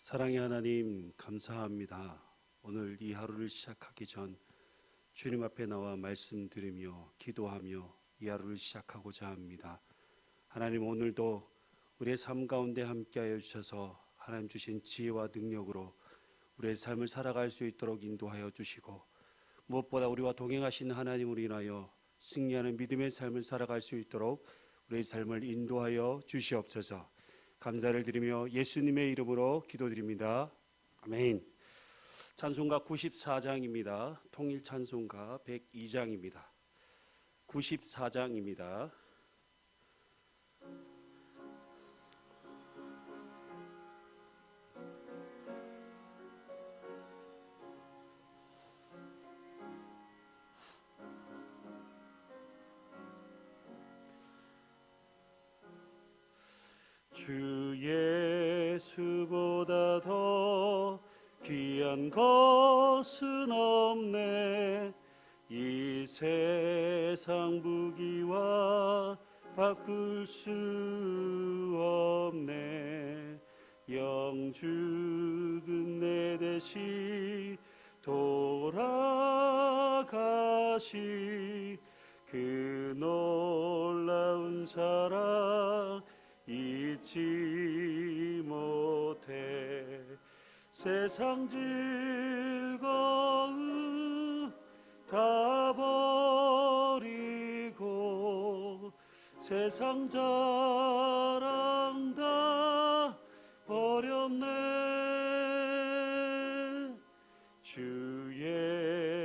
사랑의 하나님, 감사합니다. 오늘 이 하루를 시작하기 전 주님 앞에 나와 말씀드리며 기도하며 이 하루를 시작하고자 합니다. 하나님, 오늘도 우리의 삶 가운데 함께하여 주셔서 하나님 주신 지혜와 능력으로 우리의 삶을 살아갈 수 있도록 인도하여 주시고, 무엇보다 우리와 동행하신 하나님으로 인하여 승리하는 믿음의 삶을 살아갈 수 있도록 우리의 삶을 인도하여 주시옵소서. 감사를 드리며 예수님의 이름으로 기도드립니다. 아멘. 찬송가 94장입니다. 통일 찬송가 102장입니다. 94장입니다. 주 예수보다 더 귀한 것은 없네. 이 세상 부귀와 바꿀 수 없네. 영죽은 내 대신 돌아가시 그 놀라운 사랑 잊지 못해. 세상 즐거움 다 버리고 세상 자랑 다 버렸네. 주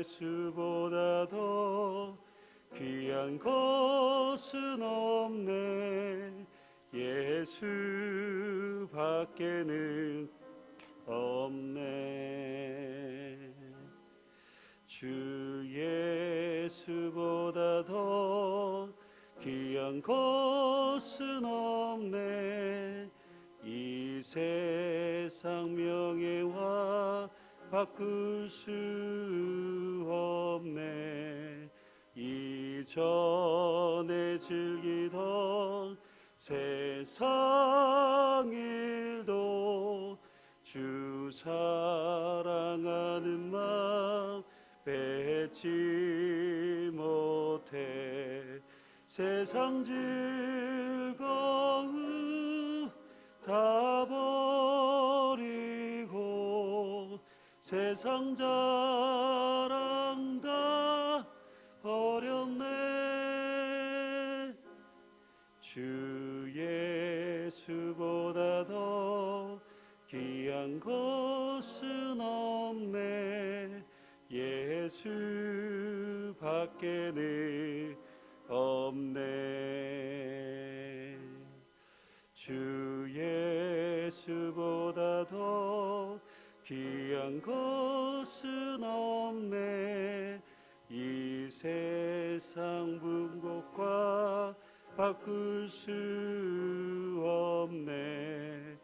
예수보다 더 귀한 것은 없네. 예수 밖에는 없네. 주 예수보다 더 귀한 것은 없네. 이 세상 명예와 바꿀 수 없네. 이전에 즐기던 세상 일도 주 사랑하는 마음 뺏지 못해. 세상 즐거움 다 버리고 세상 자랑 다 버렸네. 주 예수보다 더 귀한 것은 없네. 예수 밖에는 없네. 주 예수보다 더 귀한 것은 없네. 이 세상 분곡과 바꿀 수 없네.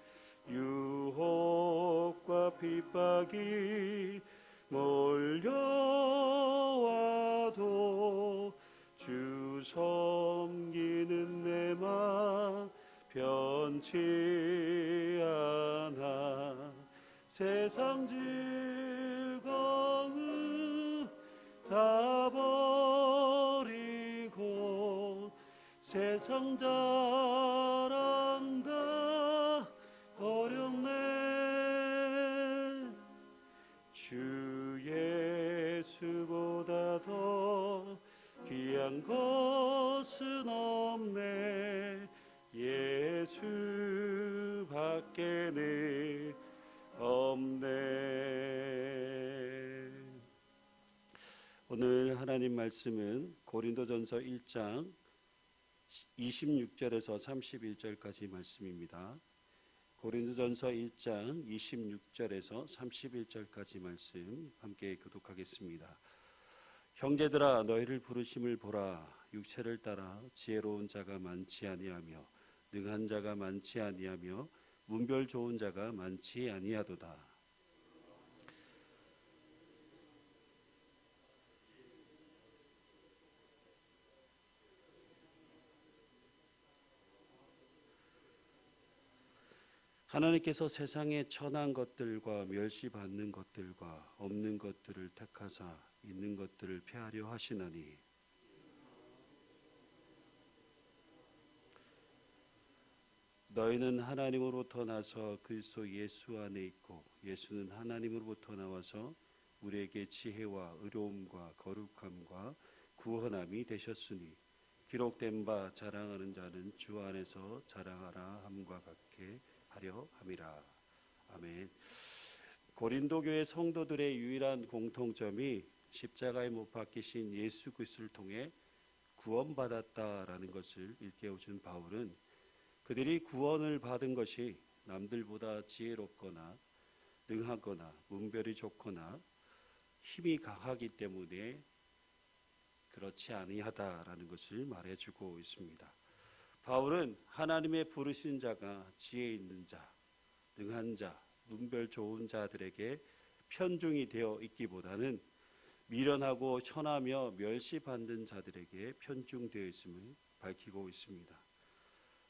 유혹과 핍박이 몰려와도 주 섬기는 내 맘 변치 않아. 세상 즐거움 다 버리고 세상 자랑 다 버렸네. 주 예수보다 더 귀한 것은 없네. 예수 밖에는 없네. 오늘 하나님 말씀은 고린도전서 1장 26절에서 31절까지 말씀입니다. 고린도전서 1장 26절에서 31절까지 말씀 함께 교독하겠습니다. 형제들아, 너희를 부르심을 보라. 육체를 따라 지혜로운 자가 많지 아니하며 능한 자가 많지 아니하며 문별 좋은 자가 많지 아니하도다. 하나님께서 세상의 천한 것들과 멸시받는 것들과 없는 것들을 택하사 있는 것들을 폐하려 하시나니 너희는 하나님으로부터 나서 그리스도 예수 안에 있고 예수는 하나님으로부터 나와서 우리에게 지혜와 의로움과 거룩함과 구원함이 되셨으니 기록된 바 자랑하는 자는 주 안에서 자랑하라 함과 같게 하려 함이라. 아멘. 고린도 교회 성도들의 유일한 공통점이 십자가에 못 박히신 예수 그리스도를 통해 구원받았다라는 것을 일깨워준 바울은 그들이 구원을 받은 것이 남들보다 지혜롭거나 능하거나 문별이 좋거나 힘이 강하기 때문에 그렇지 아니하다라는 것을 말해주고 있습니다. 바울은 하나님의 부르신 자가 지혜 있는 자, 능한 자, 문별 좋은 자들에게 편중이 되어 있기보다는 미련하고 천하며 멸시받는 자들에게 편중되어 있음을 밝히고 있습니다.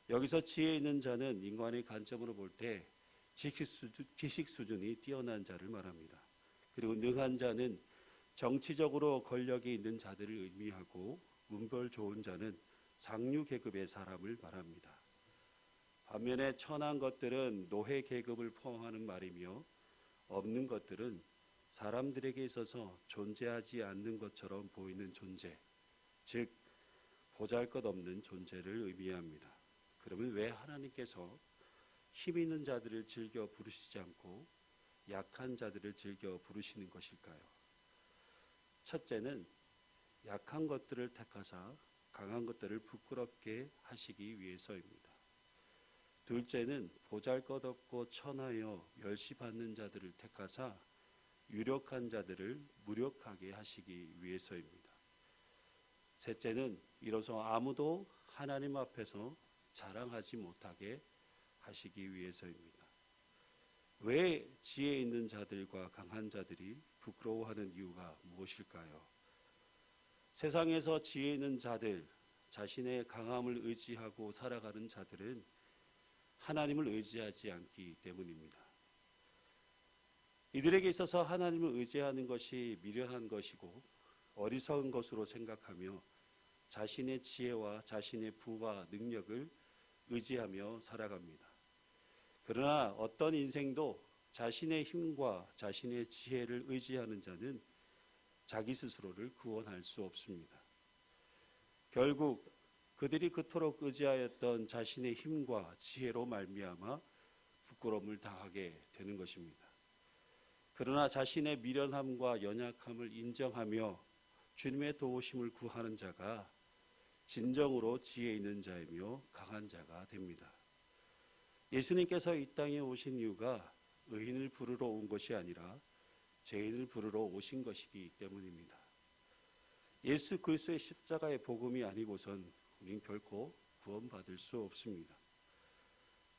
여기서 지혜 있는 자는 인간의 관점으로 볼 때 지식 수준이 뛰어난 자를 말합니다. 그리고 능한 자는 정치적으로 권력이 있는 자들을 의미하고 문별 좋은 자는 상류 계급의 사람을 말합니다. 반면에 천한 것들은 노예 계급을 포함하는 말이며 없는 것들은 사람들에게 있어서 존재하지 않는 것처럼 보이는 존재, 즉 보잘것없는 존재를 의미합니다. 그러면 왜 하나님께서 힘 있는 자들을 즐겨 부르시지 않고 약한 자들을 즐겨 부르시는 것일까요? 첫째는 약한 것들을 택하사 강한 것들을 부끄럽게 하시기 위해서입니다. 둘째는 보잘것없고 천하여 멸시받는 자들을 택하사 유력한 자들을 무력하게 하시기 위해서입니다. 셋째는 이로써 아무도 하나님 앞에서 자랑하지 못하게 하시기 위해서입니다. 왜 지혜 있는 자들과 강한 자들이 부끄러워하는 이유가 무엇일까요? 세상에서 지혜 있는 자들, 자신의 강함을 의지하고 살아가는 자들은 하나님을 의지하지 않기 때문입니다. 이들에게 있어서 하나님을 의지하는 것이 미련한 것이고 어리석은 것으로 생각하며 자신의 지혜와 자신의 부와 능력을 의지하며 살아갑니다. 그러나 어떤 인생도 자신의 힘과 자신의 지혜를 의지하는 자는 자기 스스로를 구원할 수 없습니다. 결국 그들이 그토록 의지하였던 자신의 힘과 지혜로 말미암아 부끄러움을 당하게 되는 것입니다. 그러나 자신의 미련함과 연약함을 인정하며 주님의 도우심을 구하는 자가 진정으로 지혜 있는 자이며 강한 자가 됩니다. 예수님께서 이 땅에 오신 이유가 의인을 부르러 온 것이 아니라 죄인을 부르러 오신 것이기 때문입니다. 예수 그리스도의 십자가의 복음이 아니고선 우리는 결코 구원받을 수 없습니다.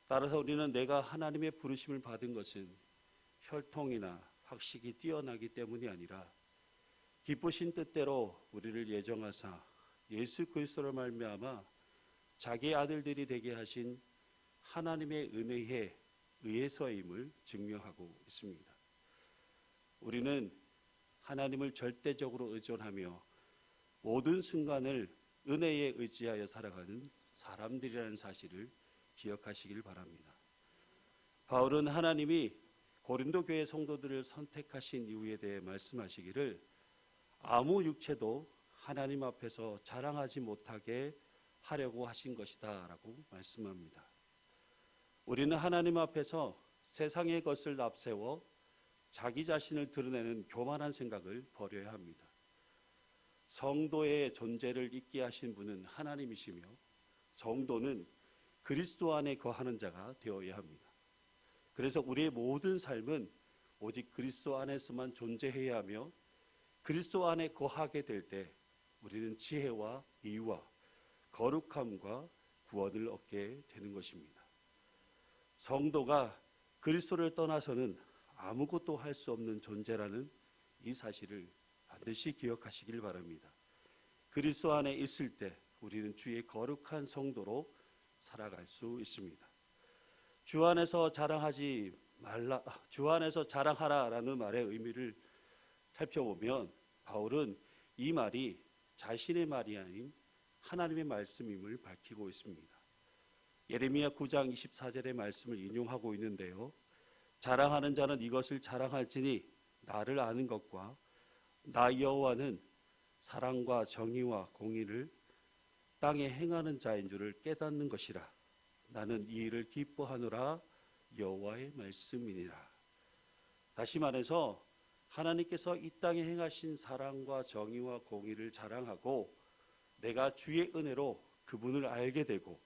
따라서 우리는 내가 하나님의 부르심을 받은 것은 혈통이나 학식이 뛰어나기 때문이 아니라 기쁘신 뜻대로 우리를 예정하사 예수 그리스도로 말미암아 자기의 아들들이 되게 하신 하나님의 은혜에 의해서임을 증명하고 있습니다. 우리는 하나님을 절대적으로 의존하며 모든 순간을 은혜에 의지하여 살아가는 사람들이라는 사실을 기억하시길 바랍니다. 바울은 하나님이 고린도 교회 성도들을 선택하신 이유에 대해 말씀하시기를 아무 육체도 하나님 앞에서 자랑하지 못하게 하려고 하신 것이다 라고 말씀합니다. 우리는 하나님 앞에서 세상의 것을 앞세워 자기 자신을 드러내는 교만한 생각을 버려야 합니다. 성도의 존재를 있게 하신 분은 하나님이시며 성도는 그리스도 안에 거하는 자가 되어야 합니다. 그래서 우리의 모든 삶은 오직 그리스도 안에서만 존재해야 하며 그리스도 안에 거하게 될 때 우리는 지혜와 의와 거룩함과 구원을 얻게 되는 것입니다. 성도가 그리스도를 떠나서는 아무것도 할 수 없는 존재라는 이 사실을 반드시 기억하시길 바랍니다. 그리스도 안에 있을 때 우리는 주의 거룩한 성도로 살아갈 수 있습니다. 주 안에서 자랑하지 말라, 주 안에서 자랑하라라는 말의 의미를 살펴보면 바울은 이 말이 자신의 말이 아닌 하나님의 말씀임을 밝히고 있습니다. 예레미야 9장 24절의 말씀을 인용하고 있는데요. 자랑하는 자는 이것을 자랑할지니 나를 아는 것과 나 여호와는 사랑과 정의와 공의를 땅에 행하는 자인 줄을 깨닫는 것이라. 나는 이 일을 기뻐하노라. 여호와의 말씀이니라. 다시 말해서 하나님께서 이 땅에 행하신 사랑과 정의와 공의를 자랑하고 내가 주의 은혜로 그분을 알게 되고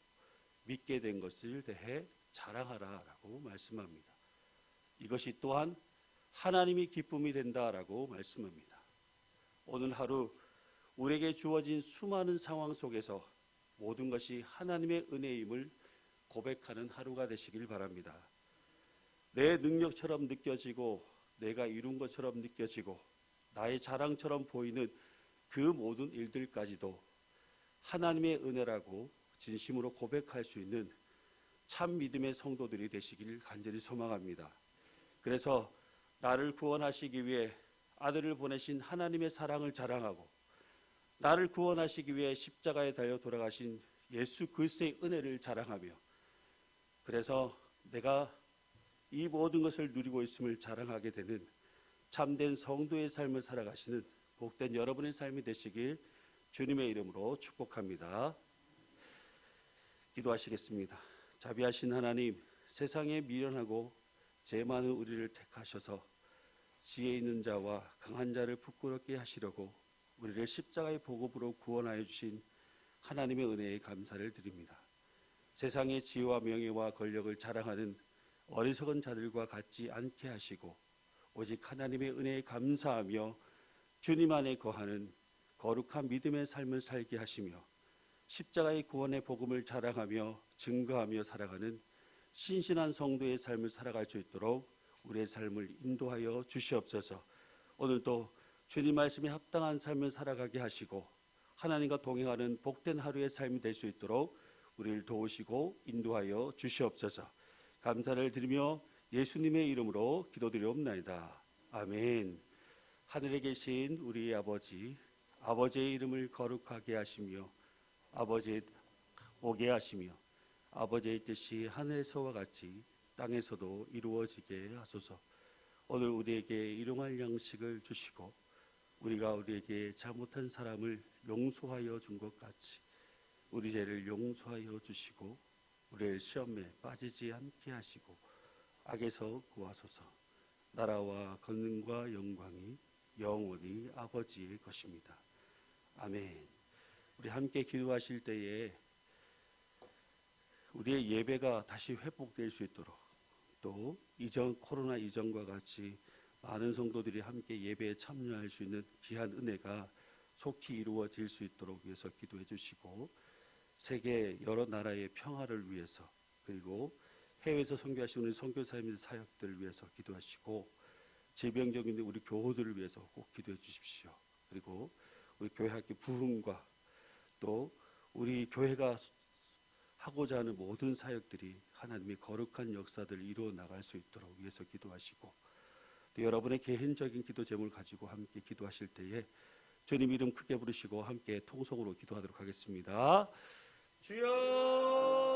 믿게 된 것을 대해 자랑하라라고 말씀합니다. 이것이 또한 하나님이 기쁨이 된다라고 말씀합니다. 오늘 하루 우리에게 주어진 수많은 상황 속에서 모든 것이 하나님의 은혜임을 고백하는 하루가 되시길 바랍니다. 내 능력처럼 느껴지고 내가 이룬 것처럼 느껴지고 나의 자랑처럼 보이는 그 모든 일들까지도 하나님의 은혜라고 진심으로 고백할 수 있는 참 믿음의 성도들이 되시길 간절히 소망합니다. 그래서 나를 구원하시기 위해 아들을 보내신 하나님의 사랑을 자랑하고 나를 구원하시기 위해 십자가에 달려 돌아가신 예수 그리스도의 은혜를 자랑하며 그래서 내가 이 모든 것을 누리고 있음을 자랑하게 되는 참된 성도의 삶을 살아가시는 복된 여러분의 삶이 되시길 주님의 이름으로 축복합니다. 기도하시겠습니다. 자비하신 하나님, 세상에 미련하고 죄 많은 우리를 택하셔서 지혜 있는 자와 강한 자를 부끄럽게 하시려고 우리를 십자가의 복음으로 구원하여 주신 하나님의 은혜에 감사를 드립니다. 세상의 지혜와 명예와 권력을 자랑하는 어리석은 자들과 같지 않게 하시고 오직 하나님의 은혜에 감사하며 주님 안에 거하는 거룩한 믿음의 삶을 살게 하시며 십자가의 구원의 복음을 자랑하며 증거하며 살아가는 신실한 성도의 삶을 살아갈 수 있도록 우리의 삶을 인도하여 주시옵소서. 오늘도 주님 말씀에 합당한 삶을 살아가게 하시고 하나님과 동행하는 복된 하루의 삶이 될 수 있도록 우리를 도우시고 인도하여 주시옵소서. 감사를 드리며 예수님의 이름으로 기도드리옵나이다. 아멘. 하늘에 계신 우리의 아버지, 아버지의 이름을 거룩하게 하시며 아버지의 오게 하시며 아버지의 뜻이 하늘에서와 같이 땅에서도 이루어지게 하소서. 오늘 우리에게 일용할 양식을 주시고 우리가 우리에게 잘못한 사람을 용서하여 준 것 같이 우리 죄를 용서하여 주시고 우리를 시험에 빠지지 않게 하시고 악에서 구하소서. 나라와 권능과 영광이 영원히 아버지의 것입니다. 아멘. 우리 함께 기도하실 때에 우리의 예배가 다시 회복될 수 있도록 또 코로나 이전과 같이 많은 성도들이 함께 예배에 참여할 수 있는 귀한 은혜가 속히 이루어질 수 있도록 위해서 기도해 주시고 세계 여러 나라의 평화를 위해서 그리고 해외에서 선교하시는 우리 선교사님들 사역들을 위해서 기도하시고 질병적인 우리 교우들을 위해서 꼭 기도해 주십시오. 그리고 우리 교회 학교 부흥과 또 우리 교회가 하고자 하는 모든 사역들이 하나님의 거룩한 역사들을 이루어 나갈 수 있도록 위해서 기도하시고 또 여러분의 개인적인 기도 제목을 가지고 함께 기도하실 때에 주님 이름 크게 부르시고 함께 통성으로 기도하도록 하겠습니다. 주여